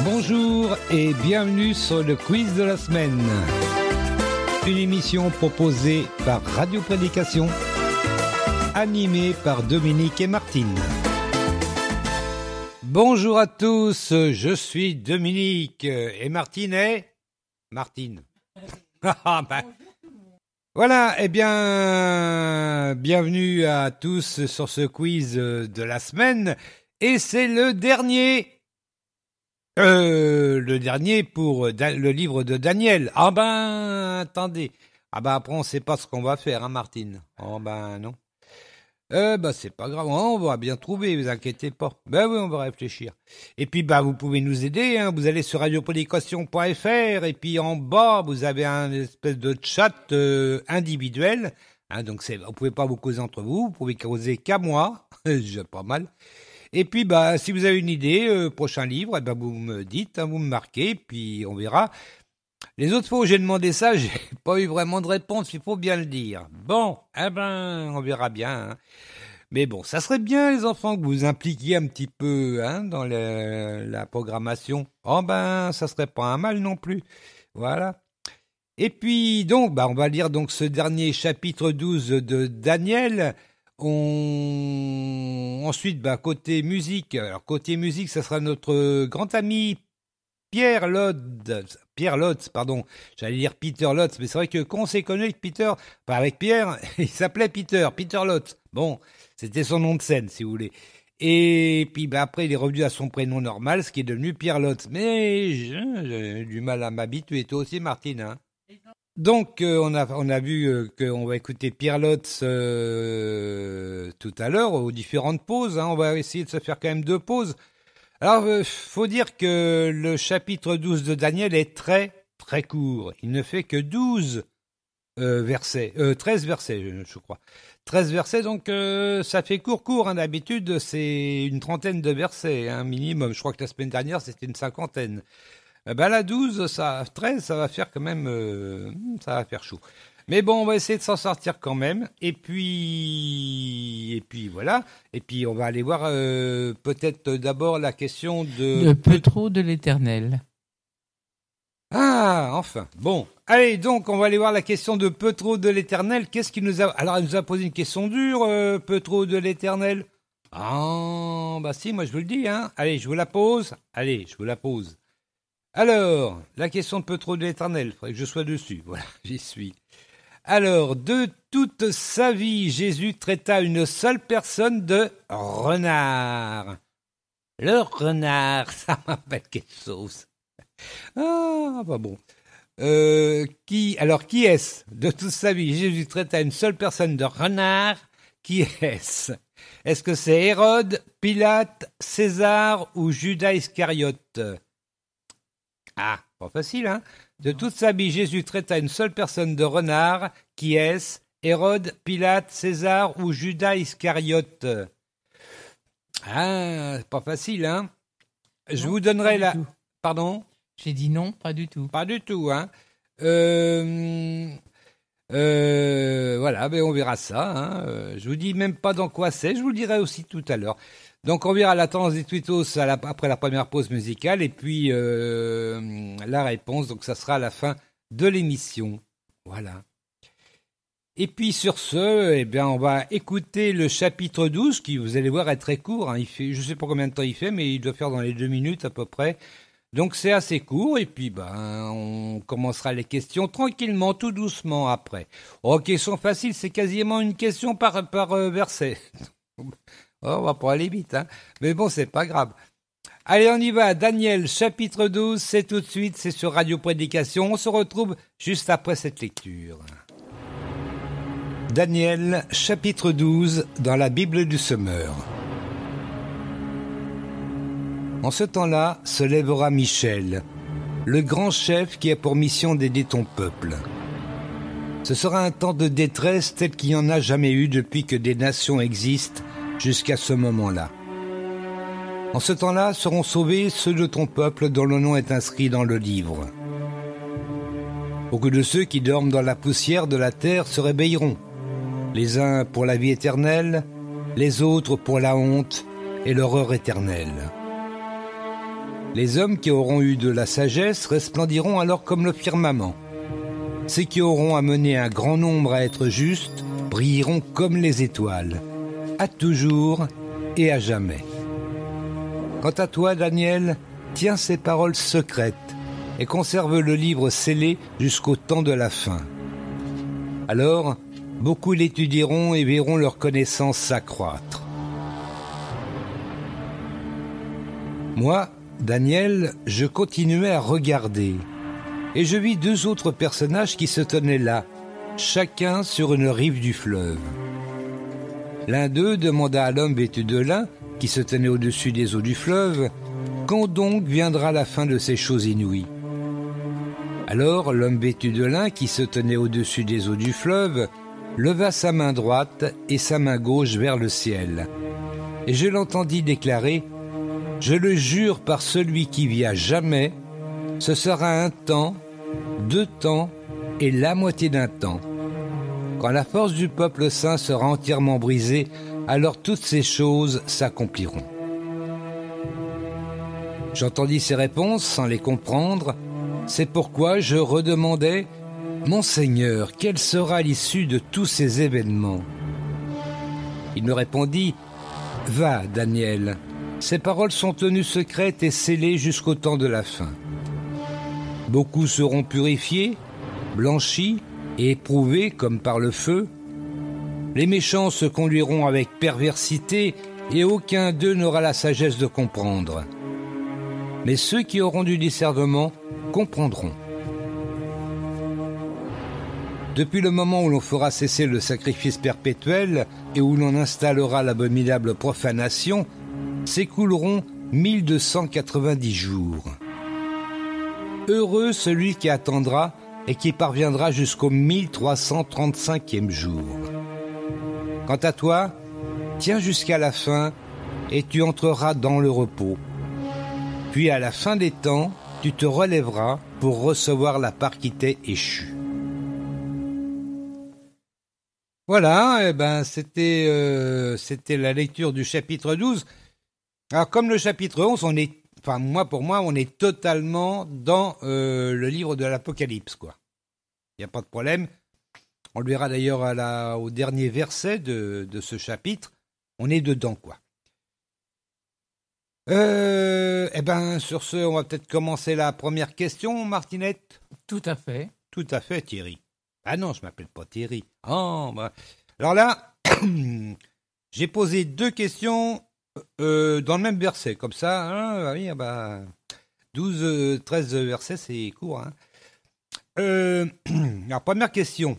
Bonjour et bienvenue sur le quiz de la semaine. Une émission proposée par Radio Prédication, animée par Dominique et Martine. Bonjour à tous, je suis Dominique et Martine est... Martine. Voilà, eh bien, bienvenue à tous sur ce quiz de la semaine. Et c'est le dernier pour le livre de Daniel. Ah ben, attendez. Ah ben après on sait pas ce qu'on va faire, hein Martine. Oh ben non. C'est pas grave, on va bien trouver, vous inquiétez pas. Ben oui, on va réfléchir. Et puis vous pouvez nous aider, hein. Vous allez sur radioprédication.fr et puis en bas vous avez un espèce de chat individuel. Hein, donc vous pouvez pas vous causer entre vous pouvez causer qu'à moi, j'ai pas mal. Et puis si vous avez une idée, prochain livre, vous me dites, hein, vous me marquez, puis on verra. Les autres fois où j'ai demandé ça, j'ai pas eu vraiment de réponse, il faut bien le dire. Bon, on verra bien. Hein. Mais bon, ça serait bien les enfants que vous vous impliquiez un petit peu dans la programmation. Oh ça serait pas un mal non plus. Voilà. Et puis donc, on va lire donc ce dernier chapitre 12 de Daniel. Ensuite, côté musique. Alors côté musique, ça sera notre grand ami Pierre Lotz, j'allais dire Peter Lotz, mais c'est vrai que quand on s'est connu avec Peter, avec Pierre, il s'appelait Peter Lotz. Bon, c'était son nom de scène, si vous voulez. Et puis après, il est revenu à son prénom normal, ce qui est devenu Pierre Lotz. Mais j'ai du mal à m'habituer, toi aussi Martine, hein. Donc, on a vu qu'on va écouter Pierre Lotz tout à l'heure, aux différentes pauses, hein. On va essayer de se faire quand même 2 pauses. Alors, faut dire que le chapitre 12 de Daniel est très, très court. Il ne fait que 13 versets, je crois. 13 versets, donc ça fait court. Hein. D'habitude, c'est une trentaine de versets, hein, minimum. Je crois que la semaine dernière, c'était une 50aine. Là, 13, ça va faire quand même... ça va faire chaud. Mais bon, on va essayer de s'en sortir quand même. Et puis voilà. Et puis on va aller voir peut-être d'abord la question de Petro de l'Éternel. Ah, enfin. Bon. Allez, donc on va aller voir la question de Petro de l'Éternel. Qu'est-ce qu'il nous a... Alors, elle nous a posé une question dure, Petro de l'Éternel. Ah, si, moi je vous le dis, hein. Allez, je vous la pose. Alors, la question de Petro de l'Éternel. Il faudrait que je sois dessus. Voilà, j'y suis. Alors, de toute sa vie, Jésus traita une seule personne de renard. Le renard, ça m'appelle quelque chose. Ah, pas bon. Qui est-ce? De toute sa vie, Jésus traita une seule personne de renard. Qui est-ce? Est-ce que c'est Hérode, Pilate, César ou Judas Iscariote? Ah, pas facile, hein? De toute sa vie, Jésus traita une seule personne de renard. Qui est-ce? Hérode, Pilate, César ou Judas Iscariote? Ah, pas facile, hein? Je vous donnerai la... Pardon? J'ai dit non, pas du tout. Pas du tout, hein? Voilà, on verra ça, hein? Je vous dis même pas dans quoi c'est, je vous le dirai aussi tout à l'heure. Donc on verra la tendance des tweetos après la première pause musicale et puis la réponse, donc ça sera à la fin de l'émission. Voilà. Et puis sur ce, on va écouter le chapitre 12 qui, vous allez voir, est très court. Hein. Je sais pas combien de temps il fait, mais il doit faire dans les 2 minutes à peu près. Donc c'est assez court et puis on commencera les questions tranquillement, tout doucement après. Oh, question facile, c'est quasiment une question par verset. Oh, on va pas aller vite, hein. Mais bon, c'est pas grave. Allez, on y va. Daniel, chapitre 12, c'est tout de suite, c'est sur Radio Prédication. On se retrouve juste après cette lecture. Daniel, chapitre 12, dans la Bible du Semeur. En ce temps-là, se lèvera Michel, le grand chef qui a pour mission d'aider ton peuple. Ce sera un temps de détresse tel qu'il n'y en a jamais eu depuis que des nations existent jusqu'à ce moment-là. En ce temps-là seront sauvés ceux de ton peuple dont le nom est inscrit dans le livre. Beaucoup de ceux qui dorment dans la poussière de la terre se réveilleront, les uns pour la vie éternelle, les autres pour la honte et l'horreur éternelle. Les hommes qui auront eu de la sagesse resplendiront alors comme le firmament. Ceux qui auront amené un grand nombre à être justes brilleront comme les étoiles, à toujours et à jamais. Quant à toi, Daniel, tiens ces paroles secrètes et conserve le livre scellé jusqu'au temps de la fin. Alors, beaucoup l'étudieront et verront leur connaissance s'accroître. Moi, Daniel, je continuais à regarder, et je vis deux autres personnages qui se tenaient là, chacun sur une rive du fleuve. L'un d'eux demanda à l'homme vêtu de lin, qui se tenait au-dessus des eaux du fleuve, quand donc viendra la fin de ces choses inouïes. Alors l'homme vêtu de lin, qui se tenait au-dessus des eaux du fleuve, leva sa main droite et sa main gauche vers le ciel. Et je l'entendis déclarer : « Je le jure par celui qui vit à jamais, ce sera un temps, 2 temps et la moitié d'un temps. Quand la force du peuple saint sera entièrement brisée, alors toutes ces choses s'accompliront. » J'entendis ces réponses sans les comprendre. C'est pourquoi je redemandai : « Mon Seigneur, quelle sera l'issue de tous ces événements ?» Il me répondit : « Va, Daniel, ces paroles sont tenues secrètes et scellées jusqu'au temps de la fin. Beaucoup seront purifiés, blanchis et éprouvés comme par le feu. Les méchants se conduiront avec perversité et aucun d'eux n'aura la sagesse de comprendre. Mais ceux qui auront du discernement comprendront. Depuis le moment où l'on fera cesser le sacrifice perpétuel et où l'on installera l'abominable profanation, s'écouleront 1290 jours. Heureux celui qui attendra et qui parviendra jusqu'au 1335e jour. Quant à toi, tiens jusqu'à la fin et tu entreras dans le repos. Puis à la fin des temps, tu te relèveras pour recevoir la part qui t'est échue. Voilà, c'était la lecture du chapitre 12. Alors comme le chapitre 11, pour moi, on est totalement dans le livre de l'Apocalypse, quoi. Il n'y a pas de problème. On le verra d'ailleurs au dernier verset de ce chapitre. On est dedans, quoi. Sur ce, on va peut-être commencer la première question, Martinette. Tout à fait. Tout à fait, Thierry. Ah non, je m'appelle pas Thierry. Oh, bah. Alors là, j'ai posé 2 questions dans le même verset, comme ça. 12, 13 versets, c'est court. Hein. Alors, première question.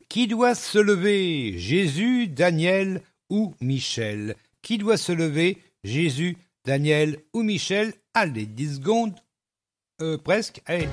Qui doit se lever, Jésus, Daniel ou Michel? Qui doit se lever, Jésus, Daniel ou Michel? Allez, 10 secondes. Presque, allez.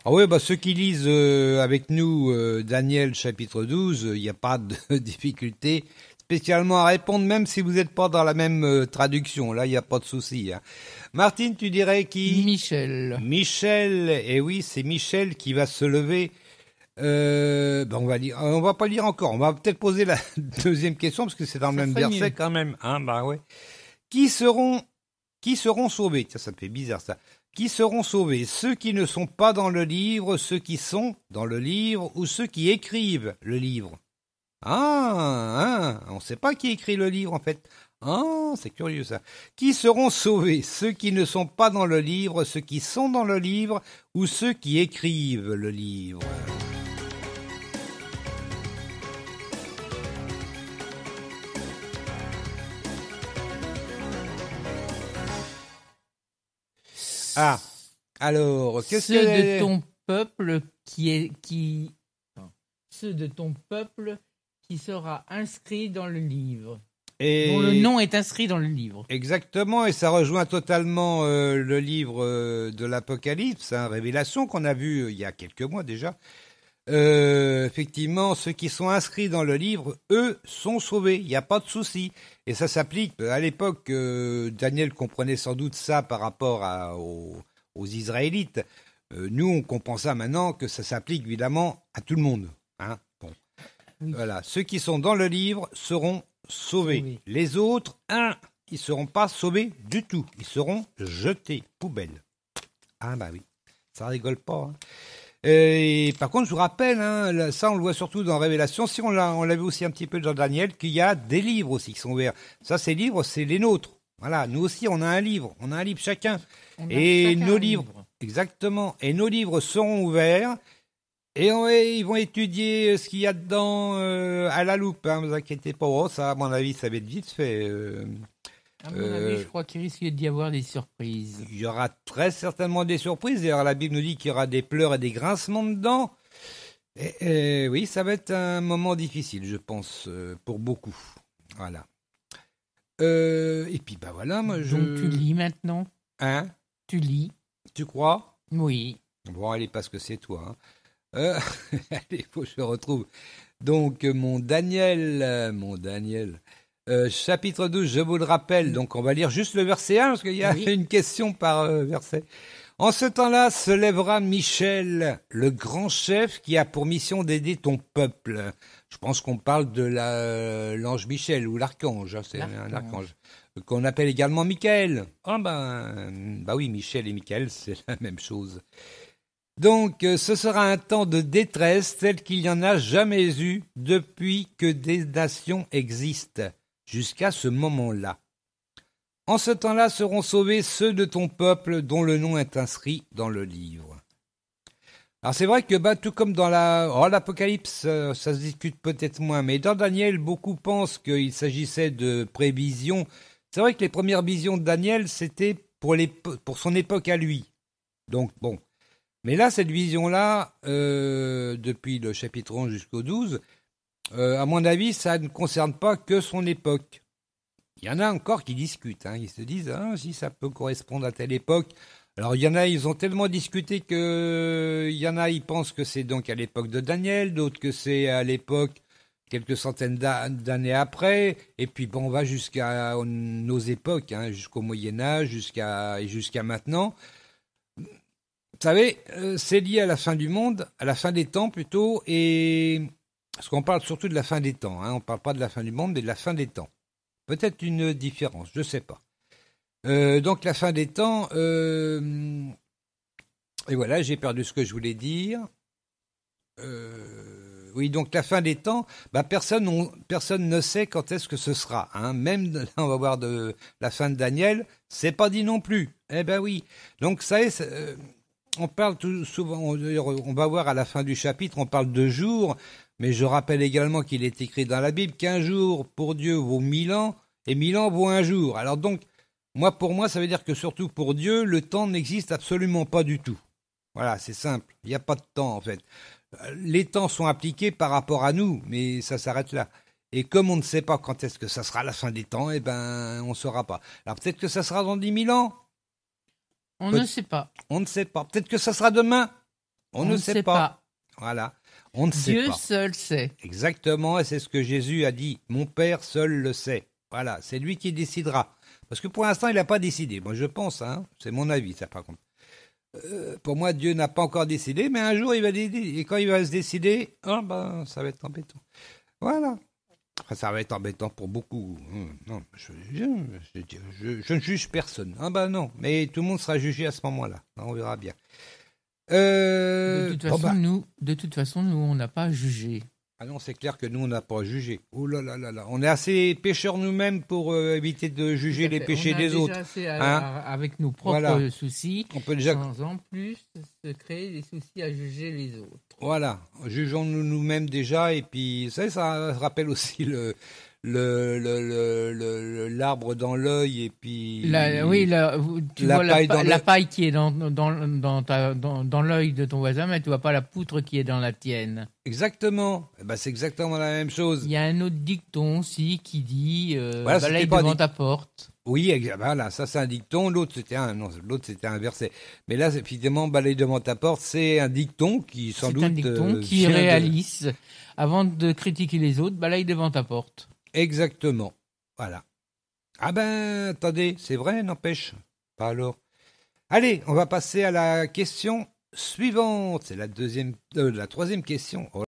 Ah oui, ceux qui lisent avec nous Daniel chapitre 12, il n'y a pas de difficulté spécialement à répondre, même si vous n'êtes pas dans la même traduction. Là, il n'y a pas de souci. Hein. Martine, tu dirais qui? Michel. Michel, et oui, c'est Michel qui va se lever. On va pas lire encore. On va peut-être poser la deuxième question, parce que c'est dans le même verset mieux. Quand même. Hein, ouais. Qui seront sauvés? Tiens, ça me fait bizarre ça. Qui seront sauvés? Ceux qui ne sont pas dans le livre, ceux qui sont dans le livre, ou ceux qui écrivent le livre? On ne sait pas qui écrit le livre en fait. C'est curieux ça. Qui seront sauvés? Ceux qui ne sont pas dans le livre, ceux qui sont dans le livre, ou ceux qui écrivent le livre? Alors, qu'est-ce que ceux de ton peuple ceux de ton peuple qui sera inscrit dans le livre, dont le nom est inscrit dans le livre. Exactement, et ça rejoint totalement le livre de l'Apocalypse, Révélation, qu'on a vu il y a quelques mois déjà. Effectivement, ceux qui sont inscrits dans le livre, eux, sont sauvés, il n'y a pas de souci. Et ça s'applique, à l'époque, Daniel comprenait sans doute ça par rapport aux Israélites. Nous, on comprend ça maintenant que ça s'applique évidemment à tout le monde. Hein. Bon. Oui. Voilà. Ceux qui sont dans le livre seront sauvés. Oui. Les autres, ils ne seront pas sauvés du tout. Ils seront jetés, poubelle. Ah bah oui, ça rigole pas. Hein. Et par contre, je vous rappelle, hein, ça on le voit surtout dans Révélation, si on l'a vu aussi un petit peu dans Daniel, qu'il y a des livres aussi qui sont ouverts. Ça, ces livres, c'est les nôtres. Voilà, nous aussi, on a un livre chacun. Et nos livres, exactement, et nos livres seront ouverts. Et ils vont étudier ce qu'il y a dedans à la loupe. Hein, ne vous inquiétez pas, ça, à mon avis, ça va être vite fait. À mon avis, je crois qu'il risque d'y avoir des surprises. Il y aura très certainement des surprises. D'ailleurs, la Bible nous dit qu'il y aura des pleurs et des grincements dedans. Et oui, ça va être un moment difficile, je pense, pour beaucoup. Voilà. Et puis, bah voilà, moi je... Donc, tu lis maintenant ? Hein ? Tu lis ? Tu crois ? Oui. Bon, allez, parce que c'est toi. Hein. Allez, faut que je retrouve. Donc, mon Daniel... chapitre 12, je vous le rappelle, donc on va lire juste le verset 1, parce qu'il y a une question par verset. En ce temps-là se lèvera Michel, le grand chef qui a pour mission d'aider ton peuple. Je pense qu'on parle de l'ange Michel ou l'archange, hein, c'est un archange, qu'on appelle également Michael. Ah bah oui, Michel et Michael, c'est la même chose. Donc, ce sera un temps de détresse tel qu'il n'y en a jamais eu depuis que des nations existent. Jusqu'à ce moment-là. En ce temps-là seront sauvés ceux de ton peuple dont le nom est inscrit dans le livre. Alors c'est vrai que tout comme dans l'Apocalypse, ça se discute peut-être moins, mais dans Daniel, beaucoup pensent qu'il s'agissait de prévisions. C'est vrai que les premières visions de Daniel, c'était pour son époque à lui. Donc bon. Mais là, cette vision-là, depuis le chapitre 11 jusqu'au 12, à mon avis, ça ne concerne pas que son époque. Il y en a encore qui discutent. Hein. Ils se disent si ça peut correspondre à telle époque. Alors, il y en a, ils ont tellement discuté que... Il y en a, ils pensent que c'est donc à l'époque de Daniel, d'autres que c'est à l'époque quelques centaines d'années après. Et puis, bon, on va jusqu'à nos époques, hein, jusqu'au Moyen-Âge, jusqu'à maintenant. Vous savez, c'est lié à la fin du monde, à la fin des temps plutôt, et... Parce qu'on parle surtout de la fin des temps, hein. On ne parle pas de la fin du monde, mais de la fin des temps. Peut-être une différence, je ne sais pas. Donc la fin des temps, et voilà, j'ai perdu ce que je voulais dire. Oui, donc la fin des temps, personne ne sait quand est-ce que ce sera. Hein. Même là, on va voir de la fin de Daniel, c'est pas dit non plus. Eh ben oui. Donc ça est... on parle souvent, on va voir à la fin du chapitre, on parle de jours, mais je rappelle également qu'il est écrit dans la Bible qu'un jour pour Dieu vaut 1000 ans et 1000 ans vaut un jour. Alors donc, pour moi, ça veut dire que surtout pour Dieu, le temps n'existe absolument pas du tout. Voilà, c'est simple, il n'y a pas de temps en fait. Les temps sont appliqués par rapport à nous, mais ça s'arrête là. Et comme on ne sait pas quand est-ce que ça sera la fin des temps, eh ben, on ne saura pas. Alors peut-être que ça sera dans 10 000 ans. On ne sait pas. On ne sait pas. Peut-être que ça sera demain. On ne sait pas. Voilà. On ne sait pas. Dieu seul sait. Exactement, et c'est ce que Jésus a dit. Mon Père seul le sait. Voilà, c'est lui qui décidera. Parce que pour l'instant, il n'a pas décidé. Moi, je pense, hein, c'est mon avis, ça, par contre. Pour moi, Dieu n'a pas encore décidé, mais un jour, il va décider. Et quand il va se décider, ça va être embêtant. Voilà. Enfin, ça va être embêtant pour beaucoup. Non, je ne juge personne. Non, mais tout le monde sera jugé à ce moment-là. On verra bien. De toute façon, nous, on n'a pas jugé. Ah non, c'est clair que nous, on n'a pas jugé. Oh là là là là. On est assez pécheurs nous-mêmes pour éviter de juger les péchés des autres. Assez avec nos propres soucis, on peut déjà... sans en plus se créer des soucis à juger les autres. Voilà, jugeons-nous nous-mêmes déjà, et puis ça rappelle aussi l'arbre dans l'œil, et puis tu vois la paille qui est dans l'œil de ton voisin, mais tu vois pas la poutre qui est dans la tienne. Exactement, c'est exactement la même chose. Il y a un autre dicton aussi qui dit balaye devant ta porte. Oui, voilà, ça c'est un dicton, l'autre c'était un verset. Mais là, effectivement, balaye devant ta porte, c'est un dicton qui sans doute... C'est un dicton qui réalise, avant de critiquer les autres, balaye devant ta porte. Exactement, voilà. Attendez, c'est vrai, n'empêche. Pas alors. Allez, on va passer à la question suivante. C'est la troisième question. Oh